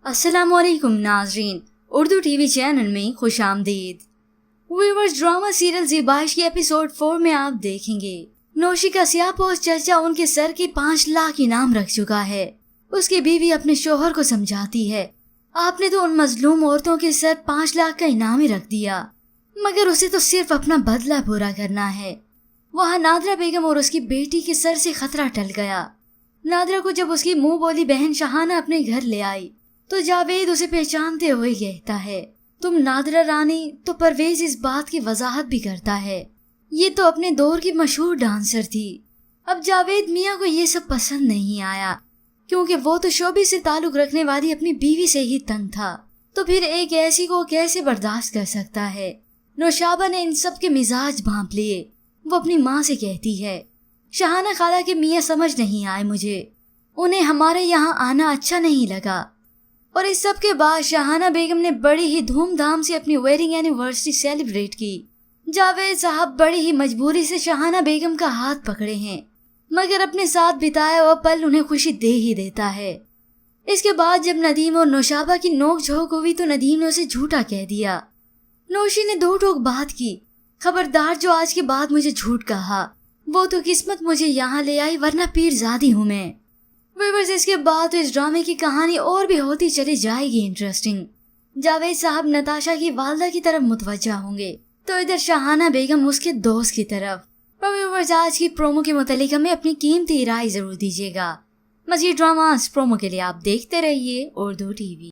अस्सलामुअलैकुम नाजरीन, Urdu TV channel में खुश आमदीद। व्यूअर्स, ड्रामा सीरियल ज़ेबाइश के एपिसोड 4 में आप देखेंगे नौशी का सियापोश चाचा उनके सर के 5 लाख इनाम रख चुका है। उसकी बीवी अपने शोहर को समझाती है, आपने तो उन मजलूम औरतों के सर 5 लाख का इनाम ही रख दिया, मगर उसे तो सिर्फ अपना बदला पूरा करना है। वहाँ नादरा बेगम और उसकी बेटी के सर से खतरा टल गया। नादरा को जब उसकी मुंह बोली बहन शहाना अपने घर ले आई तो जावेद उसे पहचानते हुए कहता है, तुम नादरा रानी? तो परवेज इस बात की वजाहत भी करता है, ये तो अपने दौर की मशहूर डांसर थी। अब जावेद मियाँ को ये सब पसंद नहीं आया, क्योंकि वो तो शोबे से ताल्लुक रखने वाली अपनी बीवी से ही तंग था, तो फिर एक ऐसी को कैसे बर्दाश्त कर सकता है। नौशाबा ने इन सब के मिजाज भांप लिए। वो अपनी माँ से कहती है, शहाना खाला के मियाँ समझ नहीं आए मुझे, उन्हें हमारे यहाँ आना अच्छा नहीं लगा। और इस सब के बाद शहाना बेगम ने बड़ी ही धूमधाम से अपनी वेडिंग एनिवर्सरी सेलिब्रेट की। जावेद साहब बड़ी ही मजबूरी से शहाना बेगम का हाथ पकड़े हैं, मगर अपने साथ बिताया हुआ पल उन्हें खुशी दे ही देता है। इसके बाद जब नदीम और नौशाबा की नोक झोंक हुई तो नदीम ने उसे झूठा कह दिया। नौशी ने दो टोक बात की, खबरदार जो आज के बाद मुझे झूठ कहा, वो तो किस्मत मुझे यहाँ ले आई, वरना पीरजादी हूँ मैं। व्यूअर्स, इसके बाद तो इस ड्रामे की कहानी और भी होती चली जाएगी इंटरेस्टिंग। जावेद साहब नताशा की वालदा की तरफ मुतवज्जा होंगे, तो इधर शहाना बेगम उसके दोस्त की तरफ। पर व्यूअर्स, आज की प्रोमो के मुतालिक हमें अपनी कीमती राय जरूर दीजिएगा। मज़ीद ड्रामास प्रोमो के लिए आप देखते रहिए उर्दू टीवी।